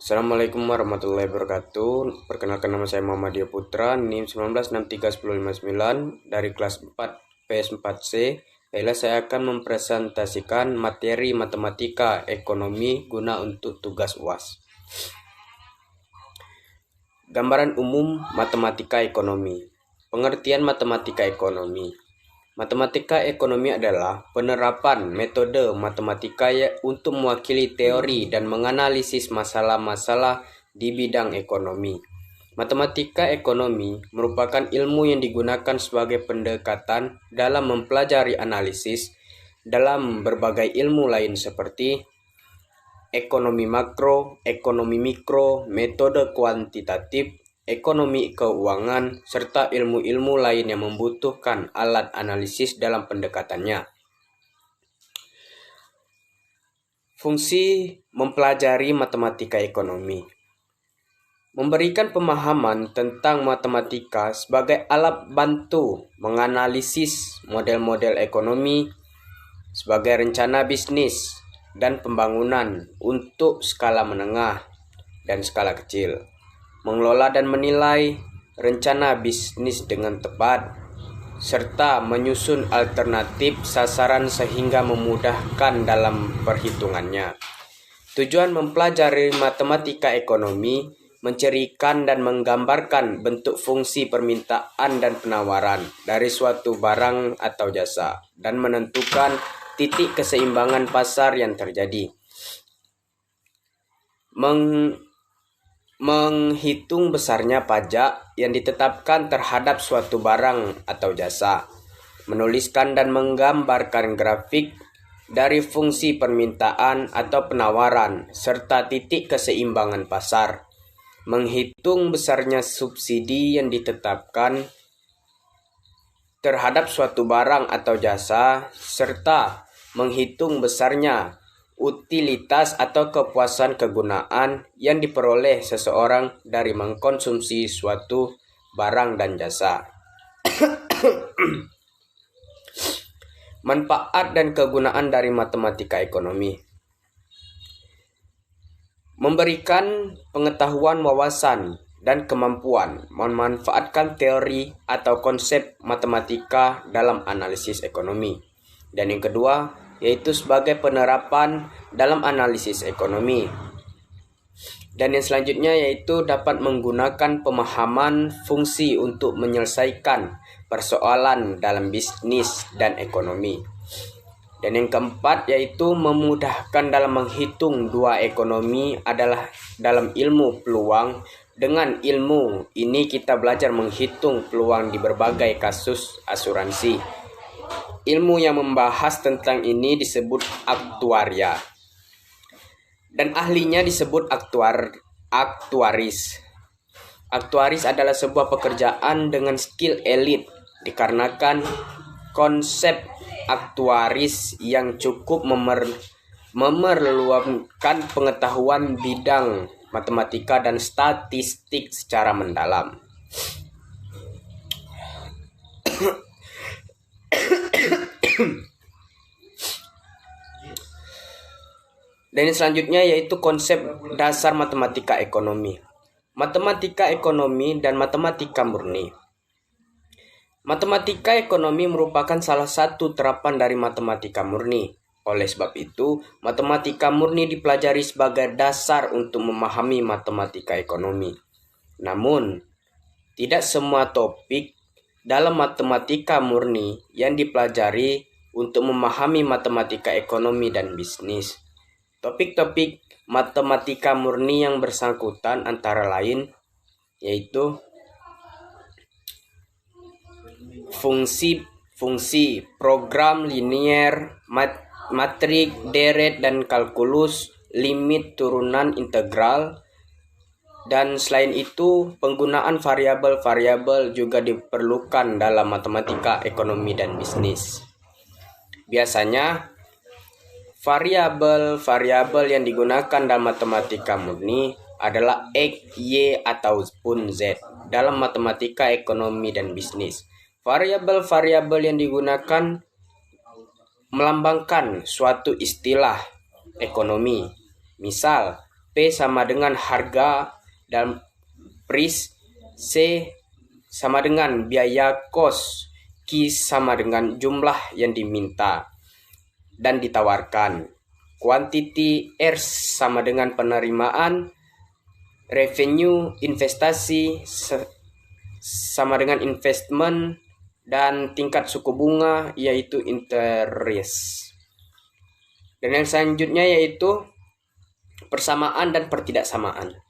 Assalamualaikum warahmatullahi wabarakatuh. Perkenalkan, nama saya Muhammadiyah Putra, NIM 19631059 dari kelas 4 PS4C. Baiklah, saya akan mempresentasikan materi matematika ekonomi guna untuk tugas UAS. Gambaran umum matematika ekonomi. Pengertian matematika ekonomi. Matematika ekonomi adalah penerapan metode matematika untuk mewakili teori dan menganalisis masalah-masalah di bidang ekonomi. Matematika ekonomi merupakan ilmu yang digunakan sebagai pendekatan dalam mempelajari analisis dalam berbagai ilmu lain seperti ekonomi makro, ekonomi mikro, metode kuantitatif, ekonomi keuangan, serta ilmu-ilmu lain yang membutuhkan alat analisis dalam pendekatannya. Fungsi mempelajari matematika ekonomi. Memberikan pemahaman tentang matematika sebagai alat bantu menganalisis model-model ekonomi sebagai rencana bisnis dan pembangunan untuk skala menengah dan skala kecil. Mengelola dan menilai rencana bisnis dengan tepat, serta menyusun alternatif sasaran sehingga memudahkan dalam perhitungannya. Tujuan mempelajari matematika ekonomi mencirikan dan menggambarkan bentuk fungsi permintaan dan penawaran dari suatu barang atau jasa dan menentukan titik keseimbangan pasar yang terjadi. Menghitung besarnya pajak yang ditetapkan terhadap suatu barang atau jasa, menuliskan dan menggambarkan grafik dari fungsi permintaan atau penawaran serta titik keseimbangan pasar, menghitung besarnya subsidi yang ditetapkan terhadap suatu barang atau jasa, serta menghitung besarnya utilitas atau kepuasan kegunaan yang diperoleh seseorang dari mengkonsumsi suatu barang dan jasa. Manfaat dan kegunaan dari matematika ekonomi. Memberikan pengetahuan, wawasan, dan kemampuan memanfaatkan teori atau konsep matematika dalam analisis ekonomi. Dan yang kedua, yaitu sebagai penerapan dalam analisis ekonomi. Dan yang selanjutnya yaitu dapat menggunakan pemahaman fungsi untuk menyelesaikan persoalan dalam bisnis dan ekonomi. Dan yang keempat yaitu memudahkan dalam menghitung dua ekonomi adalah dalam ilmu peluang. Dengan ilmu ini kita belajar menghitung peluang di berbagai kasus asuransi. Ilmu yang membahas tentang ini disebut aktuaria. Dan ahlinya disebut aktuaris. Aktuaris adalah sebuah pekerjaan dengan skill elit dikarenakan konsep aktuaris yang cukup memerlukan pengetahuan bidang matematika dan statistik secara mendalam. Dan yang selanjutnya yaitu konsep dasar matematika ekonomi. Matematika ekonomi dan matematika murni. Matematika ekonomi merupakan salah satu terapan dari matematika murni. Oleh sebab itu, matematika murni dipelajari sebagai dasar untuk memahami matematika ekonomi. Namun, tidak semua topik dalam matematika murni yang dipelajari untuk memahami matematika ekonomi dan bisnis. Topik-topik matematika murni yang bersangkutan antara lain yaitu fungsi, program linier, matrik, deret dan kalkulus, limit, turunan, integral. Dan selain itu, penggunaan variabel-variabel juga diperlukan dalam matematika ekonomi dan bisnis. Biasanya, variabel-variabel yang digunakan dalam matematika murni adalah X, Y, ataupun Z dalam matematika ekonomi dan bisnis. Variabel-variabel yang digunakan melambangkan suatu istilah ekonomi. Misal, P sama dengan harga dan price, C sama dengan biaya kos, Q sama dengan jumlah yang diminta dan ditawarkan. Quantity, R sama dengan penerimaan, revenue, investasi sama dengan investment, dan tingkat suku bunga yaitu interest. Dan yang selanjutnya yaitu persamaan dan pertidaksamaan.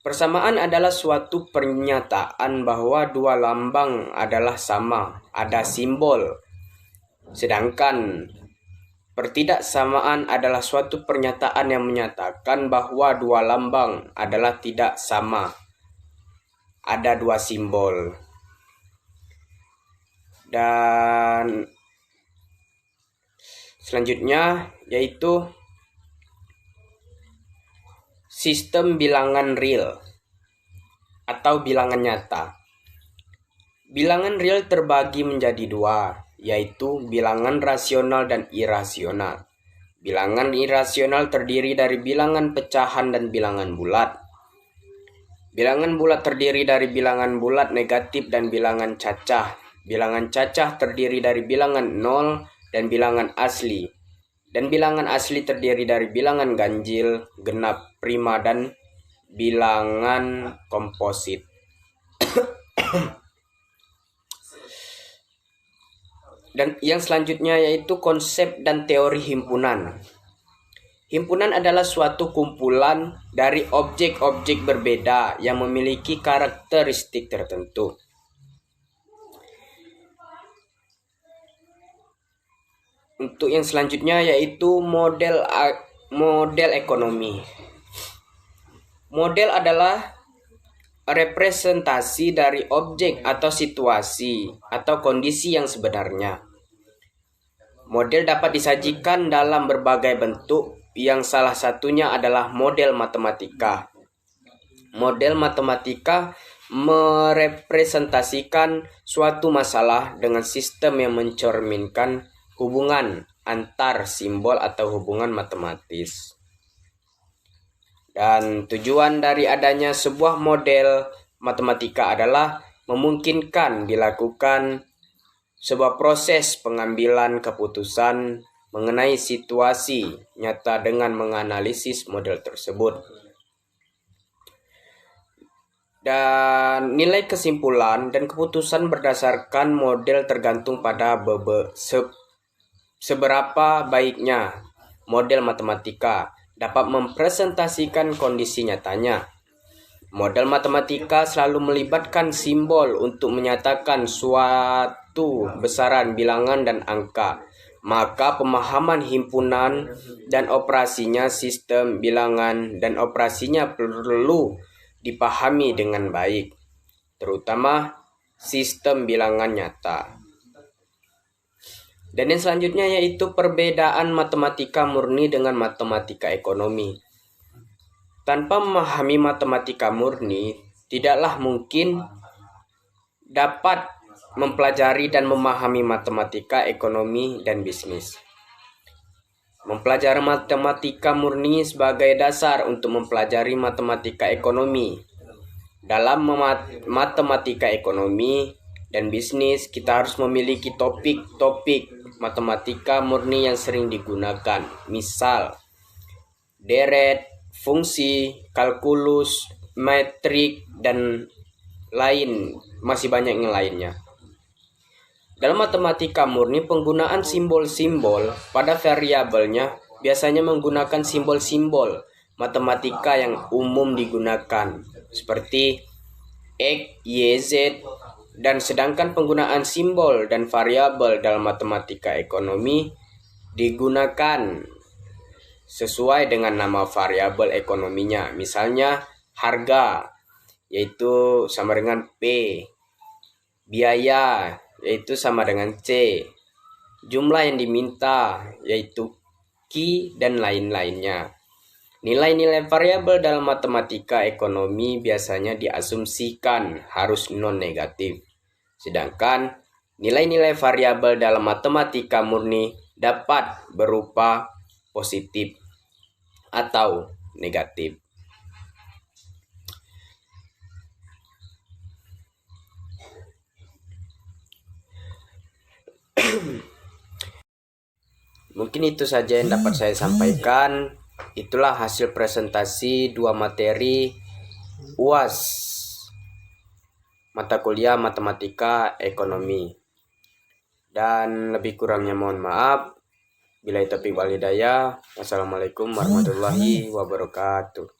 Persamaan adalah suatu pernyataan bahwa dua lambang adalah sama, ada simbol. Sedangkan pertidaksamaan adalah suatu pernyataan yang menyatakan bahwa dua lambang adalah tidak sama, ada dua simbol. Dan selanjutnya yaitu sistem bilangan real atau bilangan nyata. Bilangan real terbagi menjadi dua, yaitu bilangan rasional dan irasional. Bilangan irasional terdiri dari bilangan pecahan dan bilangan bulat. Bilangan bulat terdiri dari bilangan bulat negatif dan bilangan cacah. Bilangan cacah terdiri dari bilangan 0 dan bilangan asli. Dan bilangan asli terdiri dari bilangan ganjil, genap, prima, dan bilangan komposit. Dan yang selanjutnya yaitu konsep dan teori himpunan. Himpunan adalah suatu kumpulan dari objek-objek berbeda yang memiliki karakteristik tertentu. Untuk yang selanjutnya yaitu model ekonomi. Model adalah representasi dari objek atau situasi atau kondisi yang sebenarnya. Model dapat disajikan dalam berbagai bentuk, yang salah satunya adalah model matematika. Model matematika merepresentasikan suatu masalah dengan sistem yang mencerminkan hubungan antar simbol atau hubungan matematis. Dan tujuan dari adanya sebuah model matematika adalah memungkinkan dilakukan sebuah proses pengambilan keputusan mengenai situasi nyata dengan menganalisis model tersebut. Dan nilai kesimpulan dan keputusan berdasarkan model tergantung pada seberapa baiknya model matematika dapat mempresentasikan kondisi nyatanya. Model matematika selalu melibatkan simbol untuk menyatakan suatu besaran bilangan dan angka. Maka pemahaman himpunan dan operasinya sistem bilangan dan operasinya perlu dipahami dengan baik, terutama sistem bilangan nyata. Dan yang selanjutnya yaitu perbedaan matematika murni dengan matematika ekonomi. Tanpa memahami matematika murni, tidaklah mungkin dapat mempelajari dan memahami matematika ekonomi dan bisnis. Mempelajari matematika murni sebagai dasar untuk mempelajari matematika ekonomi. Dalam matematika ekonomi dan bisnis, kita harus memiliki topik-topik matematika murni yang sering digunakan. Misal, deret, fungsi, kalkulus, metrik, dan masih banyak yang lainnya. Dalam matematika murni, penggunaan simbol-simbol pada variabelnya biasanya menggunakan simbol-simbol matematika yang umum digunakan, seperti X, Y, Z, dan sedangkan penggunaan simbol dan variabel dalam matematika ekonomi digunakan sesuai dengan nama variabel ekonominya. Misalnya harga, yaitu sama dengan P, biaya, yaitu sama dengan C, jumlah yang diminta, yaitu Q, dan lain-lainnya. Nilai-nilai variabel dalam matematika ekonomi biasanya diasumsikan harus non-negatif. Sedangkan nilai-nilai variabel dalam matematika murni dapat berupa positif atau negatif. Mungkin itu saja yang dapat saya sampaikan. Itulah hasil presentasi 2 materi UAS mata kuliah matematika ekonomi. Dan lebih kurangnya mohon maaf. Billahi taufiq wal hidayah. Wassalamualaikum warahmatullahi wabarakatuh.